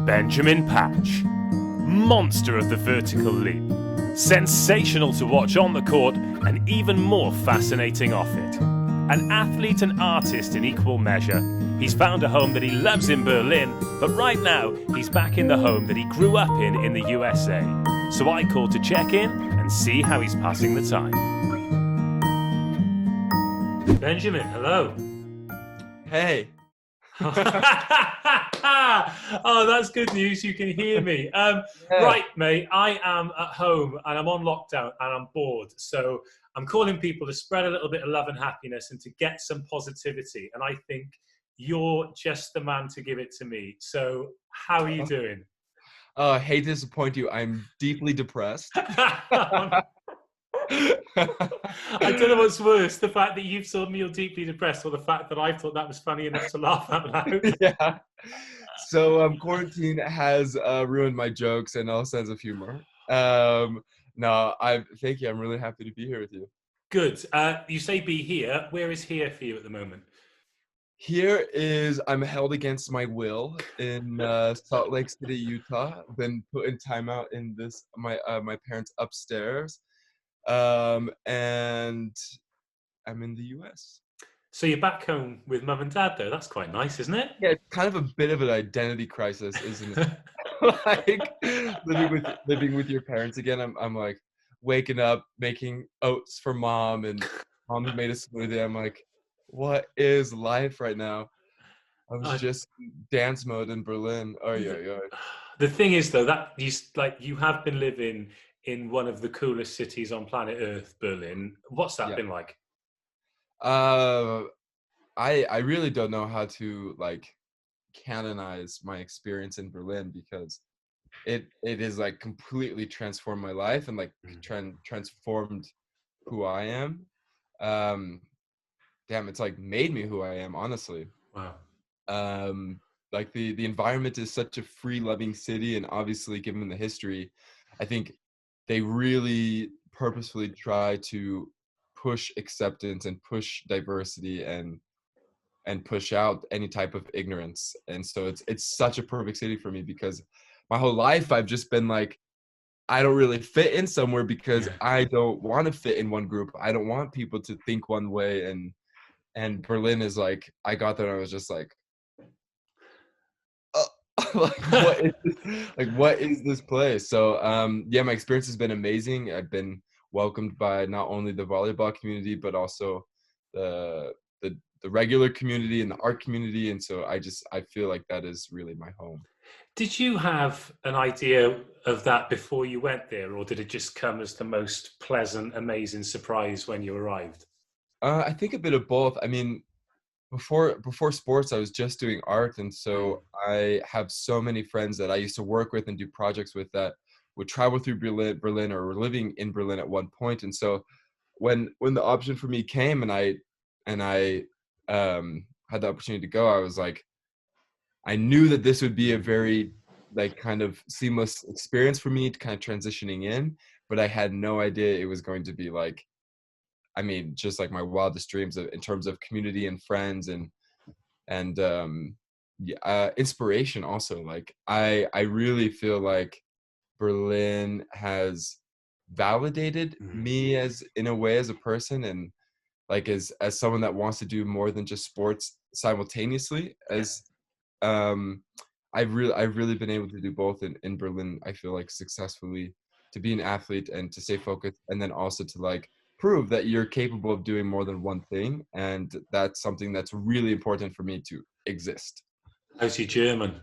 Benjamin Patch, monster of the vertical leap, sensational to watch on the court and even more fascinating off it. An athlete and artist in equal measure, he's found a home that he loves in Berlin, but right now he's back in the home that he grew up in the USA. So I called to check in and see how he's passing the time. Benjamin, hello. Hey. Oh, that's good news. You can hear me. Yeah. Right, mate. I am at home and I'm on lockdown and I'm bored. So I'm calling people to spread a little bit of love and happiness and to get some positivity. And I think you're just the man to give it to me. So how are you doing? Hate to disappoint you. I'm deeply depressed. I don't know what's worse, the fact that you've told me you're deeply depressed or the fact that I thought that was funny enough to laugh out loud. Yeah. So quarantine has ruined my jokes and all sense of humor. Thank you. I'm really happy to be here with you. Good. You say be here. Where is here for you at the moment? Here is, I'm held against my will in Salt Lake City, Utah. Been put in timeout in this my parents' upstairs. And I'm in the US. So you're back home with mum and dad, though. That's quite nice, isn't it? Yeah, it's kind of a bit of an identity crisis, isn't it? Like living with your parents again. I'm like waking up, making oats for mom, and mom made a smoothie. I'm like, what is life right now? I was just in dance mode in Berlin. Oh yeah. The thing is, though, that you have been living in one of the coolest cities on planet Earth, Berlin. What's that been like? I really don't know how to canonize my experience in Berlin because it is completely transformed my life and transformed who I am. It's made me who I am, honestly. Wow. The environment is such a free loving city, and obviously given the history, I think they really purposefully try to push acceptance and push diversity and push out any type of ignorance. And so it's such a perfect city for me because my whole life I've just been I don't really fit in somewhere because I don't want to fit in one group. I don't want people to think one way. And Berlin is I got there and I was just what is this place? So my experience has been amazing. I've been welcomed by not only the volleyball community but also the regular community and the art community, and so I feel like that is really my home. Did you have an idea of that before you went there, or did it just come as the most pleasant, amazing surprise when you arrived? I think a bit of both. I mean, before sports, I was just doing art, and so I have so many friends that I used to work with and do projects with that would travel through Berlin or were living in Berlin at one point. And so when the option for me came and I had the opportunity to go, I was I knew that this would be a very kind of seamless experience for me to kind of transitioning in, but I had no idea it was going to be just my wildest dreams in terms of community and friends and inspiration also. I really feel like Berlin has validated me as a person, and as someone that wants to do more than just sports simultaneously. I've really been able to do both in Berlin. I feel successfully, to be an athlete and to stay focused, and then also to prove that you're capable of doing more than one thing, and that's something that's really important for me to exist. How's your German?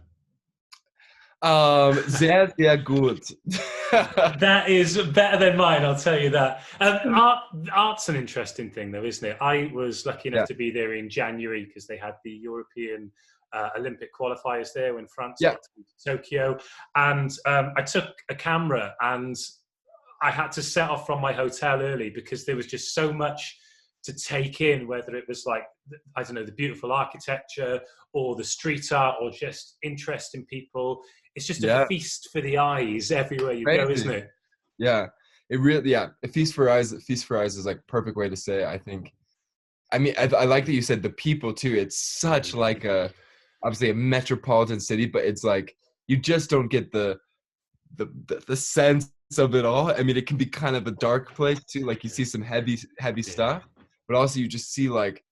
Sehr, sehr gut. That is better than mine, I'll tell you that. Art's an interesting thing, though, isn't it? I was lucky enough to be there in January because they had the European Olympic qualifiers there when France got to Tokyo. And I took a camera and I had to set off from my hotel early because there was just so much to take in, whether it was the beautiful architecture or the street art or just interesting people. It's just a feast for the eyes everywhere you go, isn't it? Yeah, it really, a feast for eyes. Feast for eyes is perfect way to say it, I think. I mean, I like that you said the people too. It's such obviously a metropolitan city, but it's you just don't get the sense of it all. I mean, it can be kind of a dark place too. Like you see some heavy stuff, but also you just see like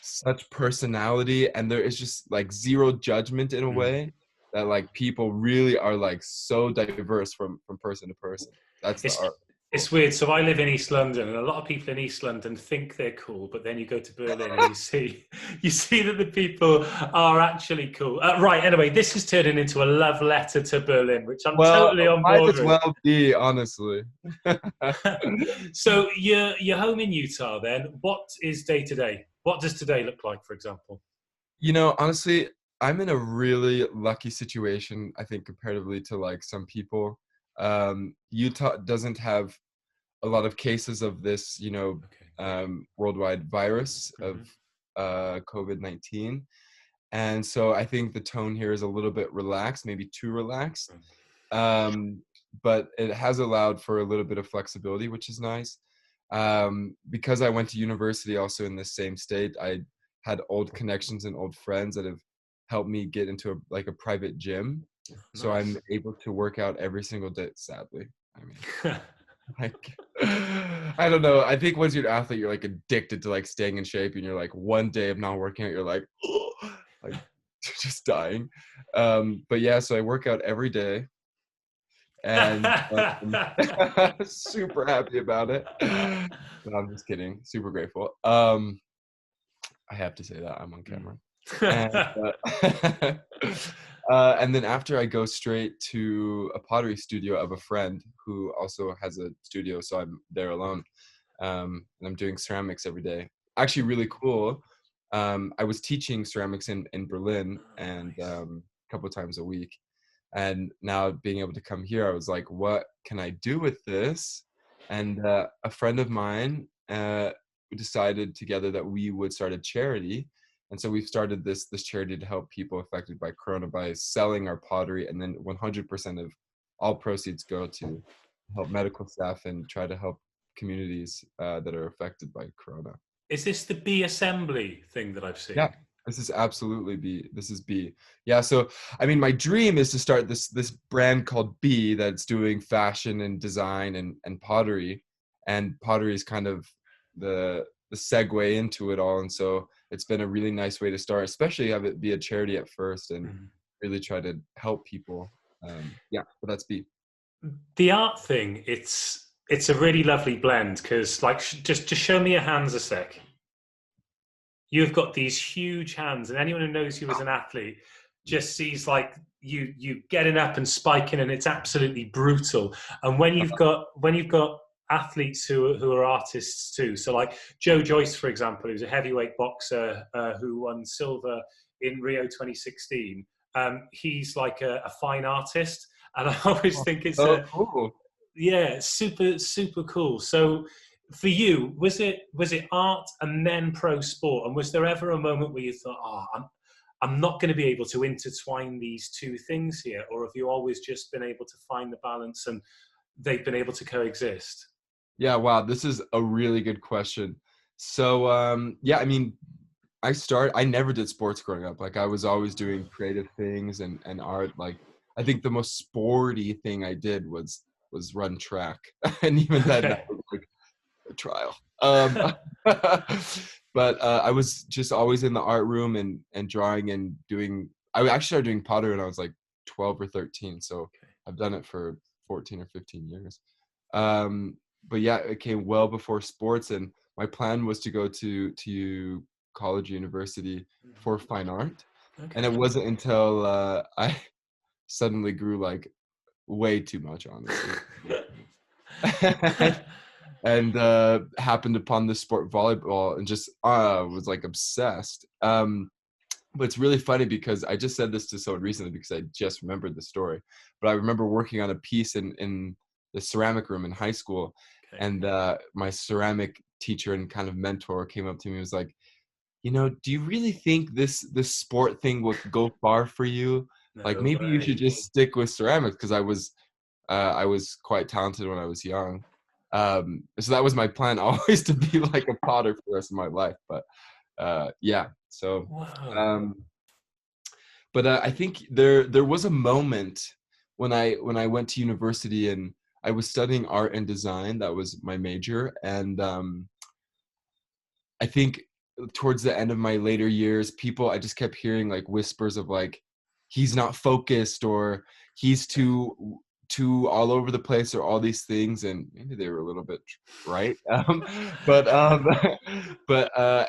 such personality, and there is just like zero judgment in a way that like people really are like so diverse from person to person. That's the It's art. it's weird. So I live in East London, and a lot of people in East London think they're cool, but then you go to Berlin and you see that the people are actually cool. Right. Anyway, this is turning into a love letter to Berlin, which I'm Well, totally on might board as with. well be, honestly. So you're home in Utah. Then what is day to day? What does today look like, for example? You know, honestly, I'm in a really lucky situation, I think, comparatively to like some people. Utah doesn't have a lot of cases of this, Okay. worldwide virus of COVID-19. And so I think the tone here is a little bit relaxed, maybe too relaxed. Um, but it has allowed for a little bit of flexibility, which is nice. Because I went to university also in the same state, I had old connections and old friends that have helped me get into a private gym. So I'm Nice. able to work out every single day, sadly. I mean, like, I don't know. I think once you're an athlete, you're like addicted to like staying in shape, and you're like one day of not working out, you're like, like just dying. But yeah, so I work out every day, and super happy about it. No, I'm just kidding. Super grateful. I have to say that I'm on camera. And and then after I go straight to a pottery studio of a friend who also has a studio, so I'm there alone. And I'm doing ceramics every day. Actually, really cool. I was teaching ceramics in Berlin, and Nice. a couple of times a week. And now being able to come here, I was like, what can I do with this? And a friend of mine, we decided together that we would start a charity. And so we've started this charity to help people affected by Corona by selling our pottery, and then 100% of all proceeds go to help medical staff and try to help communities that are affected by Corona. Is this the B assembly thing that I've Yeah, seen? this is absolutely B. This is B. Yeah, so I mean, my dream is to start this brand called B that's doing fashion and design and pottery, and pottery is kind of the segue into it all. And so it's been a really nice way to start, especially have it be a charity at first and really try to help people. Yeah, but that's B. The art thing, it's a really lovely blend because, like, just show me your hands a sec. You've got these huge hands, and anyone who knows you as an athlete just sees like you getting up and spiking, and it's absolutely brutal. And when you've got athletes who are artists too, so like Joe Joyce, for example, who's a heavyweight boxer who won silver in Rio 2016. He's like a fine artist, and I always think it's Oh, cool. yeah, super cool. So for you, was it art and then pro sport? And was there ever a moment where you thought, oh, I'm not going to be able to intertwine these two things here? Or have you always just been able to find the balance and they've been able to coexist? Yeah, wow, this is a really good question. So, yeah, I mean, I never did sports growing up. Like I was always doing creative things and art. Like I think the most sporty thing I did was run track. And even then that Okay. was like a trial. But I was just always in the art room and drawing and doing. I actually started doing pottery when I was like 12 or 13. So I've done it for 14 or 15 years. But yeah, it came well before sports, and my plan was to go to college, university for fine art. And Okay. it wasn't until I suddenly grew like way too much, honestly. And happened upon the sport volleyball and just was like obsessed. But it's really funny because I just said this to someone recently because I just remembered the story. But I remember working on a piece in the ceramic room in high school, Okay. and my ceramic teacher and kind of mentor came up to me and was like, do you really think this sport thing will go far for you? Like No maybe you should way. just stick with ceramics, because I was quite talented when I was young. So that was my plan, always to be like a potter for the rest of my life. But yeah, so Whoa. um, But I think there was a moment when I went to university and I was studying art and design. That was my major, and I think towards the end of my later years, I just kept hearing like whispers of like, he's not focused, or he's too all over the place, or all these things, and maybe they were a little bit right. But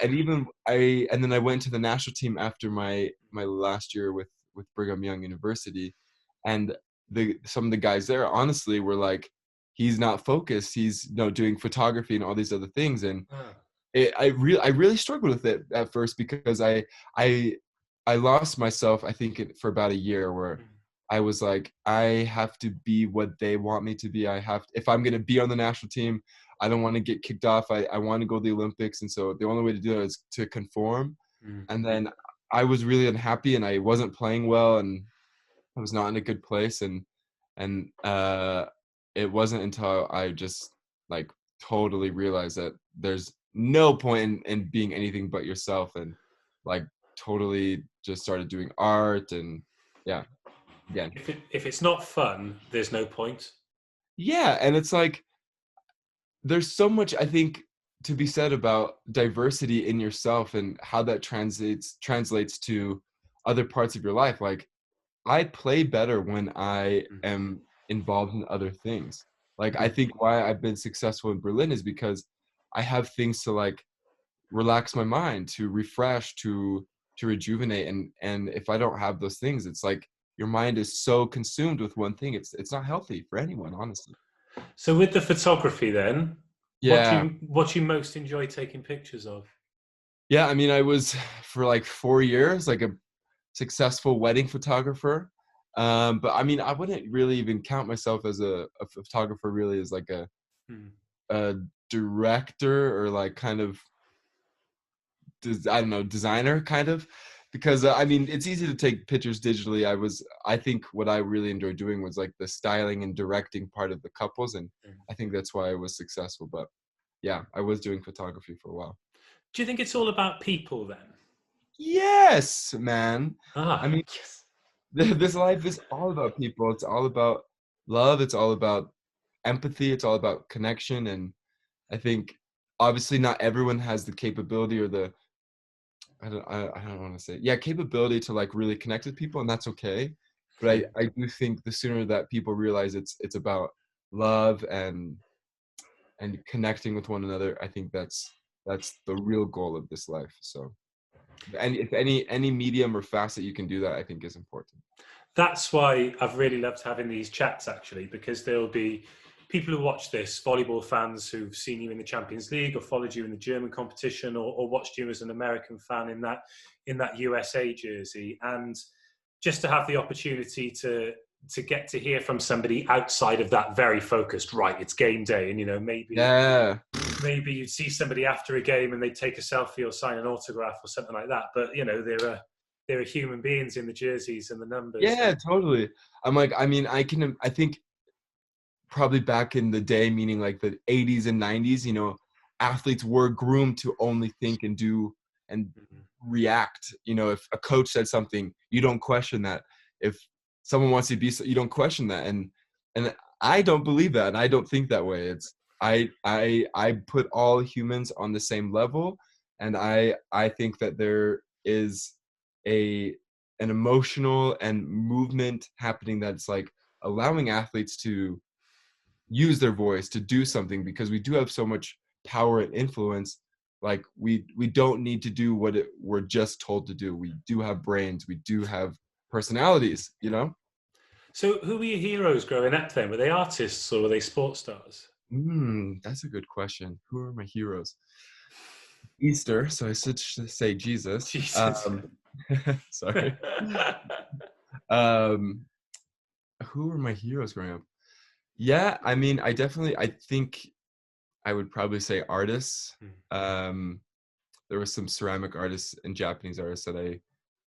and even and then I went to the national team after my last year with Brigham Young University, and some of the guys there honestly were like, he's not focused, he's doing photography and all these other things. And I really struggled with it at first, because I lost myself, I think, for about a year, where I was like, I have to be what they want me to be. If I'm going to be on the national team, I don't want to get kicked off. I want to go to the Olympics. And so the only way to do it is to conform. And then I was really unhappy, and I wasn't playing well, and I was not in a good place. And it wasn't until I just like totally realized that there's no point in being anything but yourself, and like totally just started doing art. And yeah, again, if it's not fun, there's no point. Yeah, and it's like there's so much, I think, to be said about diversity in yourself and how that translates to other parts of your life. Like, I play better when I am involved in other things. Like, I think why I've been successful in Berlin is because I have things to like relax my mind, to refresh, to rejuvenate. And if I don't have those things, it's like your mind is so consumed with one thing. It's not healthy for anyone, honestly. So with the photography then, Yeah. what do you most enjoy taking pictures of? Yeah, I mean, I was for like 4 years like a successful wedding photographer. But I mean, I wouldn't really even count myself as a photographer, really, as like a director, or like kind of I don't know, designer kind of, because I mean, it's easy to take pictures digitally. I think what I really enjoyed doing was like the styling and directing part of the couples, and I think that's why I was successful. But yeah, I was doing photography for a while. Do you think it's all about people then? Yes, man. I mean, Yes. this life is all about people. It's all about love. It's all about empathy. It's all about connection. And I think obviously not everyone has the capability, or the I don't want to say, yeah, capability to like really connect with people, and that's okay. But I do think the sooner that people realize it's about love and connecting with one another, I think that's the real goal of this life. So, and if any medium or facet you can do that, I think is important. That's why I've really loved having these chats, actually, because there'll be people who watch this, volleyball fans who've seen you in the Champions League or followed you in the German competition, or watched you as an American fan in that USA jersey. And just to have the opportunity to get to hear from somebody outside of that very focused, right, it's game day, and maybe you'd see somebody after a game and they'd take a selfie or sign an autograph or something like that, but there are human beings in the jerseys and the numbers. Yeah, totally. I'm like, I mean, I think probably back in the day, meaning like the 80s and 90s, athletes were groomed to only think and do and react. If a coach said something, you don't question that. If someone wants to be, you don't question that. And I don't believe that, and I don't think that way. It's I put all humans on the same level, and I think that there is an emotional and movement happening that's like allowing athletes to use their voice to do something, because we do have so much power and influence. Like we don't need to do what we're just told to do. We do have brains, we do have personalities. So who were your heroes growing up then? Were they artists or were they sports stars? That's a good question. Who are my heroes? Easter, so I should say Jesus. Jesus. Sorry. um who were my heroes growing up? Yeah, I mean, I think I would probably say artists. There were some ceramic artists and Japanese artists that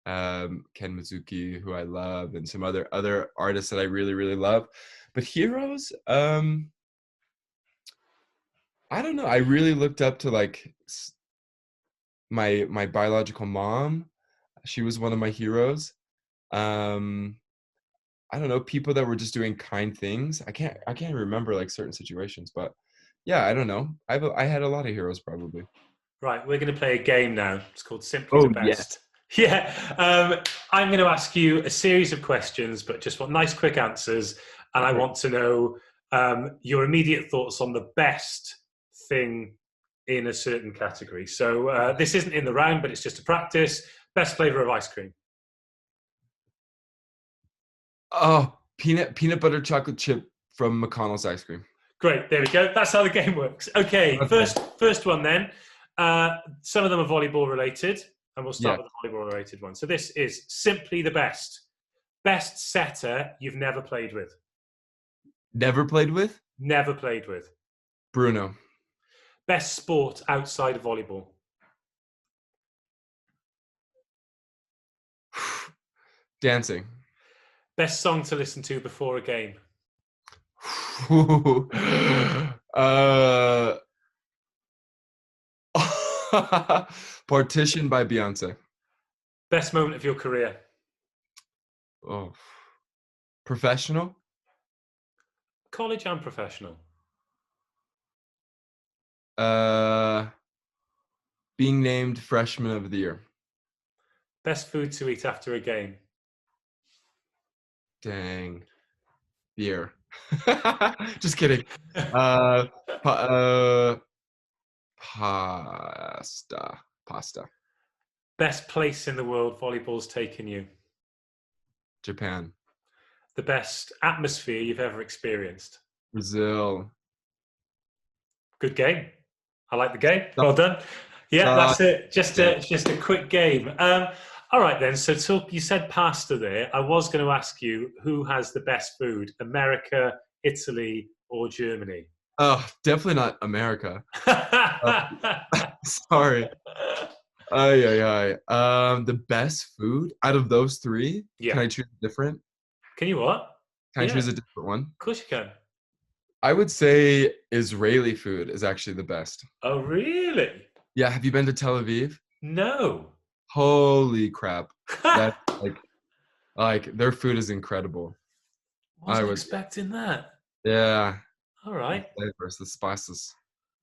Ken Mizuki, who I love, and some other artists that I really, really love. But heroes, I don't know. I really looked up to like my biological mom. She was one of my heroes. Um, I don't know, people that were just doing kind things. I can't remember like certain situations, but yeah, I don't know. I had a lot of heroes probably. Right, we're going to play a game now. It's called Simply the Oh yes. Best. Yeah, I'm going to ask you a series of questions, but just want nice, quick answers. And I Okay. want to know your immediate thoughts on the best thing in a certain category. So this isn't in the round, but it's just a practice. Best flavor of ice cream. Oh, peanut butter chocolate chip from McConnell's ice cream. Great, there we go. That's how the game works. Okay, Okay. first one then. Some of them are volleyball related, and we'll Yeah. start with the volleyball related one. So this is simply the best. Best setter you've never played with. Never played with? Never played with. Bruno. Best sport outside of volleyball. Dancing. Best song to listen to before a game. uh, Partition by Beyonce. Best moment of your career. Oh, professional. College and professional. Uh, Being named freshman of the year. Best food to eat after a game. Dang, beer. Just kidding. Uh, pa- pasta. Best place in the world volleyball's taken you. Japan. The best atmosphere you've ever experienced. Brazil. Good game. I like the game. Suck, Well done. Yeah, suck. that's it. Yeah. Just a quick game. All right then. So you said pasta there. I was going to ask you who has the best food: America, Italy, or Germany? Oh, definitely not America. Sorry. Ay, ay, ay. The best food out of those three, can Yeah. I choose a different? Can you what? Can I Yeah, choose a of different one? course you can. I would say Israeli food is actually the best. Oh, really? Yeah, have you been to Tel Aviv? No. Holy crap. That like their food is incredible. I Wasn't would expecting that. yeah, All the right. flavors, the spices.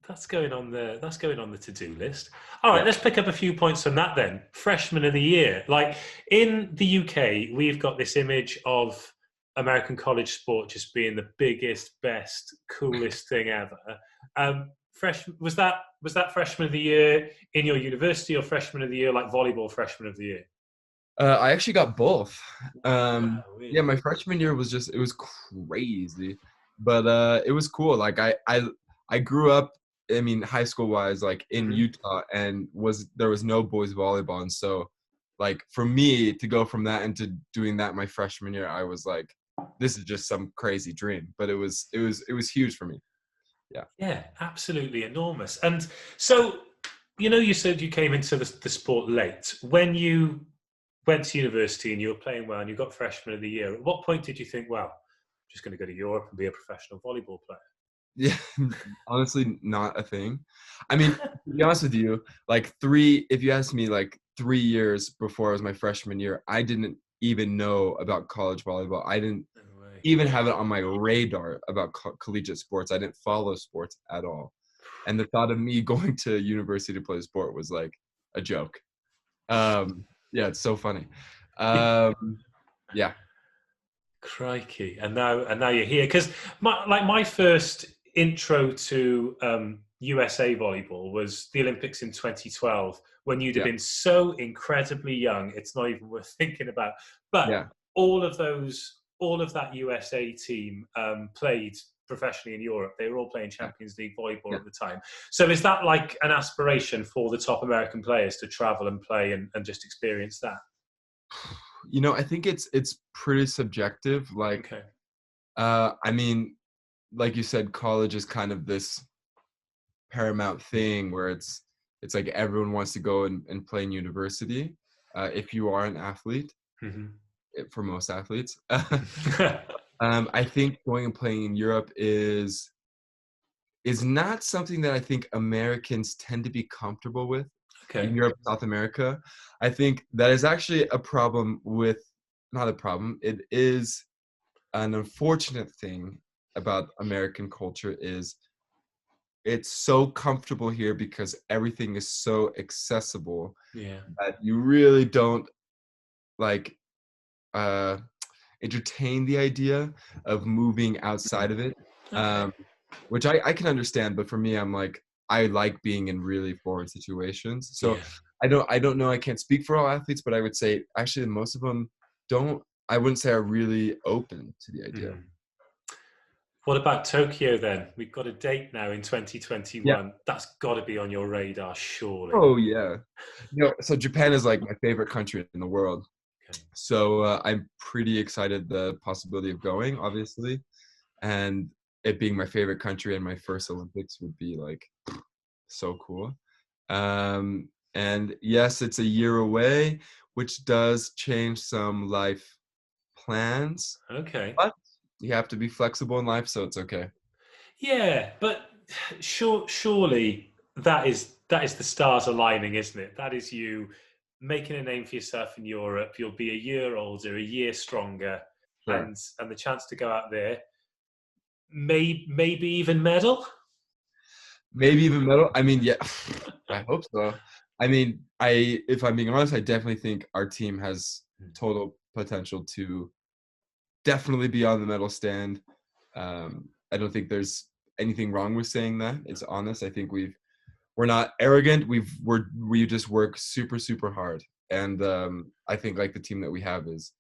That's going on the to-do list. All right, Yeah. let's pick up a few points from that then. Freshman of the year. Like in the UK, we've got this image of American college sport just being the biggest, best, coolest thing ever. Was that freshman of the year in your university or freshman of the year like volleyball freshman of the year? I actually got both. Wow, Yeah, really? my freshman year was just it was crazy, but it was cool. Like I grew up. I mean, high school wise, like in Hmm. Utah, and there was no boys volleyball, and so like for me to go from that into doing that my freshman year, I was like, this is just some crazy dream. But it was huge for me. Yeah. Yeah, absolutely enormous. And so, you said you came into the sport late. When you went to university and you were playing well and you got freshman of the year, at what point did you think, well, I'm just going to go to Europe and be a professional volleyball player? Yeah, honestly, not a thing. I mean, to be honest with you, if you asked me like 3 years before it was my freshman year, I didn't even know about college volleyball. I didn't No way. even have it on my radar about collegiate sports. I didn't follow sports at all. And the thought of me going to university to play sport was like a joke. Yeah, it's so funny. Yeah, Crikey! And now you're here because my first intro to USA volleyball was the Olympics in 2012 when you'd have yeah, been so incredibly young. It's not even worth thinking about. But yeah, all of that USA team played professionally in Europe. They were all playing yeah, Champions League volleyball yeah. at the time. So is that like an aspiration for the top American players to travel and play and just experience that? I think it's pretty subjective. Like, Okay. I mean, like you said, college is kind of this paramount thing where it's like everyone wants to go and play in university if you are an athlete, Hmm. for most athletes. I think going and playing in Europe is not something that I think Americans tend to be comfortable with in Okay. Europe, South America. I think that is actually a problem with not a problem. It is an unfortunate thing about American culture is it's so comfortable here because everything is so accessible Yeah. that you really don't like uh entertain the idea of moving outside of it. Okay. Um which I can understand, but for me I'm like I like being in really foreign situations. So Yeah. I don't know, I can't speak for all athletes, but I would say actually most of them don't I wouldn't say are really open to the idea. Mhm. What about Tokyo then? We've got a date now in Yeah. 2021. That's got to be on your radar, surely. Oh yeah. So Japan is like my favorite country in the world. Okay. So I'm pretty excited the possibility of going, obviously, and it being my favorite country and my first Olympics would be like so cool. And yes, it's a year away, which does change some life plans, Okay. but you have to be flexible in life, so it's okay. Yeah, but surely that is the stars aligning, isn't it? That is you making a name for yourself in Europe. You'll be a year older, a year stronger, Sure. and the chance to go out there, maybe even medal. Maybe even medal. I mean, yeah, I hope so. I mean, if I'm being honest, I definitely think our team has total potential to definitely be on the medal stand. I don't think there's anything wrong with saying that. It's honest. I think we're not arrogant. We just work super super hard, and I think like the team that we have is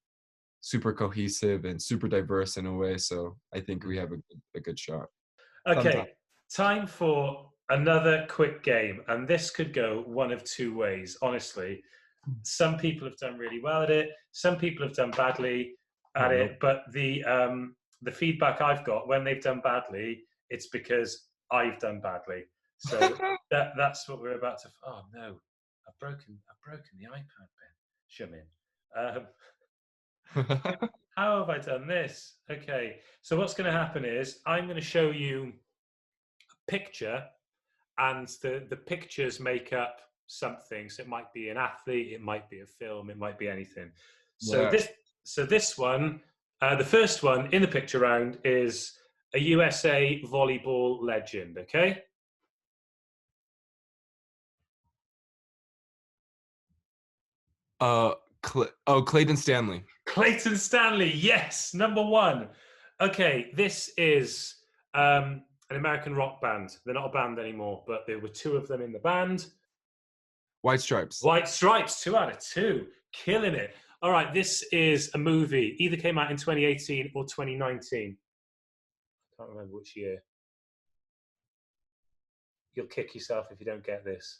super cohesive and super diverse in a way. So I think we have a good shot. Sometimes. Okay, time for another quick game, and this could go one of two ways. Honestly, some people have done really well at it. Some people have done badly Oh at no. it. But the feedback I've got when they've done badly, it's because I've done badly. So that's what we're about to. Oh no, I've broken the iPad bin. Shumin. How have I done this? Okay, so what's going to happen is I'm going to show you a picture, and the pictures make up something. So it might be an athlete, it might be a film, it might be anything. So Yeah. this one, the first one in the picture round is a USA volleyball legend. Okay, Uh, Clayton Stanley. Clayton Stanley. Yes, number one. Okay, this is an American rock band. They're not a band anymore, but there were two of them in the band. White Stripes. White Stripes, 2 out of 2, killing it. All right, this is a movie. Either came out in 2018 or 2019. I can't remember which year. You'll kick yourself if you don't get this.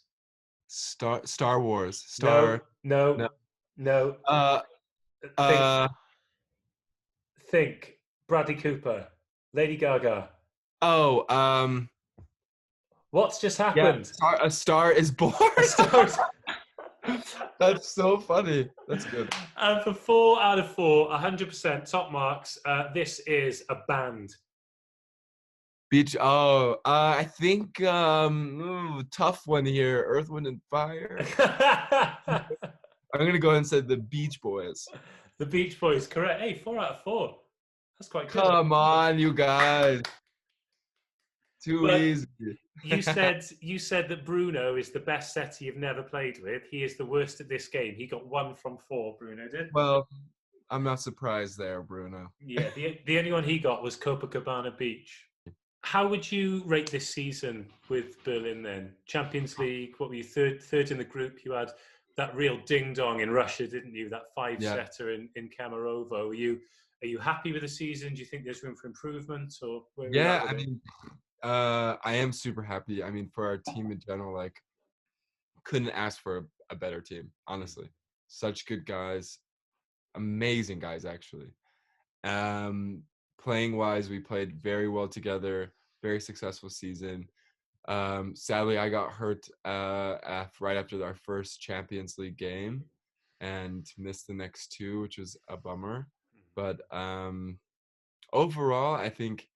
Star Wars. No, No. no, no. Uh. Think, Uh. think. Bradley Cooper, Lady Gaga. Oh. What's just Yeah. happened? A Star is Born. A star. That's so funny. That's good. And for 4 out of 4, 100% top marks. This is a band. Beach. Oh. I think. Tough one here. Earth, Wind, and Fire. I'm gonna go ahead and say the Beach Boys. The Beach Boys, correct. Hey, 4 out of 4. That's quite good. Come on, you guys. Too But easy. you said that Bruno is the best setter you've never played with. He is the worst at this game. He got 1 from 4. Bruno did. Well, I'm not surprised there, Bruno. Yeah, the only one he got was Copacabana Beach. How would you rate this season with Berlin then? Champions League, what were you, third in the group? You had that real ding dong in Russia, didn't you? That Yeah. setter in Kemerovo. Are you happy with the season? Do you think there's room for improvement, or where are you Yeah, at with I it? mean, I am super happy. I mean, for our team in general, like, couldn't ask for a better team, honestly. Such good guys, amazing guys, actually. Um, Playing wise, we played very well together. Very successful season. Sadly, I got hurt right after our first Champions League game and missed the next two, which was a bummer. But overall, I think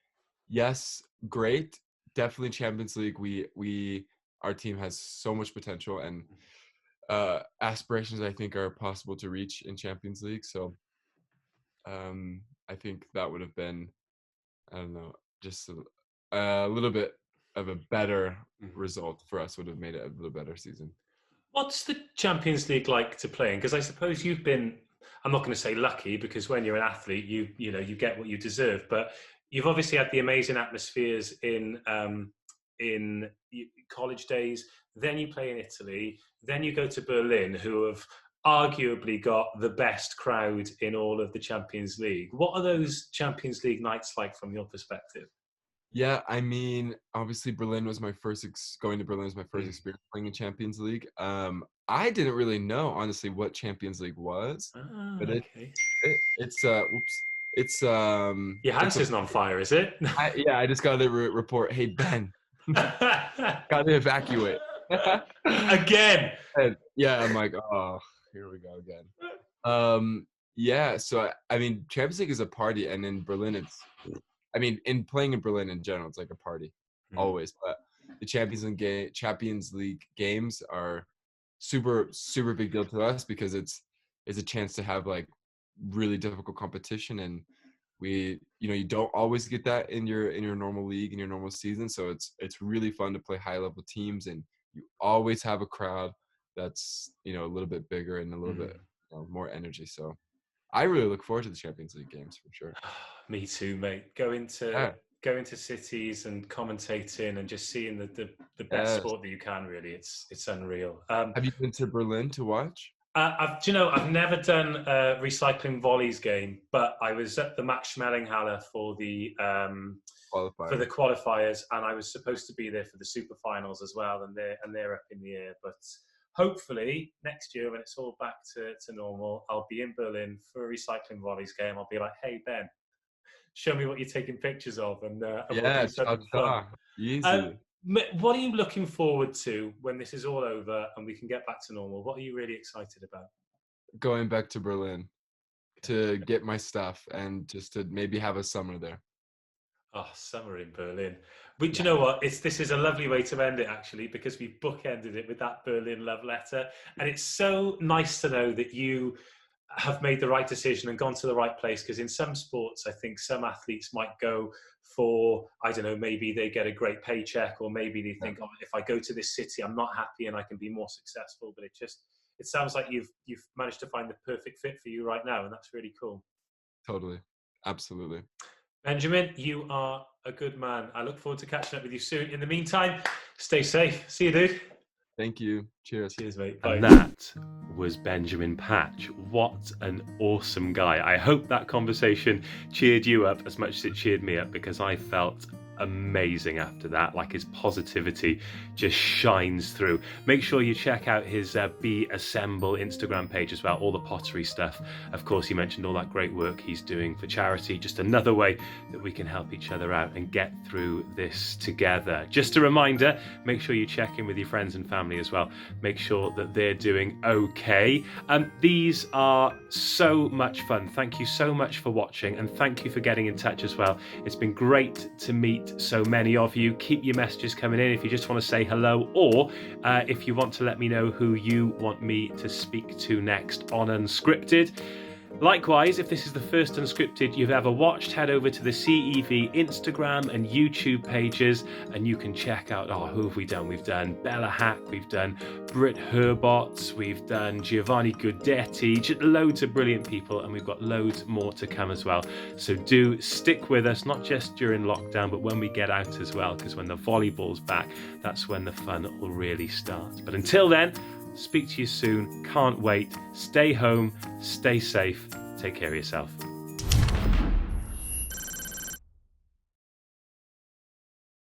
yes, great. Definitely Champions League. Our team has so much potential and aspirations I think are possible to reach in Champions League. So I think that would have been, I don't know, just a little bit of a better result for us, would have made it a little better season. What's the Champions League like to play in? Because I suppose you've been, I'm not going to say lucky, because when you're an athlete, you get what you deserve. But you've obviously had the amazing atmospheres in college days. Then you play in Italy. Then you go to Berlin, who have arguably got the best crowd in all of the Champions League. What are those Champions League nights like from your perspective? Yeah, I mean, obviously Berlin was my first going to Berlin was my first experience playing in Champions League. I didn't really know, honestly, what Champions League was, but Okay. it's Your house isn't on fire, is it? I just got a report. Hey Ben, got to evacuate again. And, yeah, I'm like, oh, here we go again. Yeah, so I mean, Champions League is a party, and in Berlin, in playing in Berlin in general, it's like a party always. But the Champions League games are super big deal to us, because it's a chance to have like really difficult competition, and you don't always get that in your normal league, in your normal season. So it's really fun to play high level teams, and you always have a crowd that's a little bit bigger and a little bit more energy. So I really look forward to the Champions League games for sure. Me too, mate. Going to cities and commentating and just seeing the best sport that you can. Really, it's unreal. Have you been to Berlin to watch? I've never done a recycling volleys game, but I was at the Max Schmelinghalle for the qualifiers, and I was supposed to be there for the super finals as well, and they're up in the air. But hopefully next year, when it's all back to normal, I'll be in Berlin for a recycling volleys game. I'll be like, hey Ben, show me what you're taking pictures of, and we'll do something fun. Easy. What are you looking forward to when this is all over and we can get back to normal? What are you really excited about? Going back to Berlin to get my stuff and just to maybe have a summer there. Oh, summer in Berlin. But you know what? This is a lovely way to end it, actually, because we bookended it with that Berlin love letter. And it's so nice to know that you have made the right decision and gone to the right place, because in some sports, I think some athletes might go for, I don't know, maybe they get a great paycheck, or maybe they think, oh, if I go to this city, I'm not happy and I can be more successful. But it sounds like you've managed to find the perfect fit for you right now, and that's really cool. Totally. Absolutely. Benjamin, you are a good man. I look forward to catching up with you soon. In the meantime, stay safe. See you, dude. Thank you. Cheers. Cheers, mate. Bye. And that was Benjamin Patch. What an awesome guy. I hope that conversation cheered you up as much as it cheered me up, because I felt amazing after that. Like, his positivity just shines through. Make sure you check out his Be Assemble Instagram page as well, all the pottery stuff. Of course, he mentioned all that great work he's doing for charity. Just another way that we can help each other out and get through this together. Just a reminder, make sure you check in with your friends and family as well. Make sure that they're doing okay. These are so much fun. Thank you so much for watching, and thank you for getting in touch as well. It's been great to meet so many of you. Keep your messages coming in if you just want to say hello, or if you want to let me know who you want me to speak to next on Unscripted. Likewise, if this is the first Unscripted you've ever watched, head over to the CEV Instagram and YouTube pages, and you can check out, who have we done? We've done Bella Hack, we've done Britt Herbot, we've done Giovanni Guidetti, just loads of brilliant people, and we've got loads more to come as well. So do stick with us, not just during lockdown, but when we get out as well, because when the volleyball's back, that's when the fun will really start. But until then, speak to you soon. Can't wait. Stay home, stay safe, take care of yourself.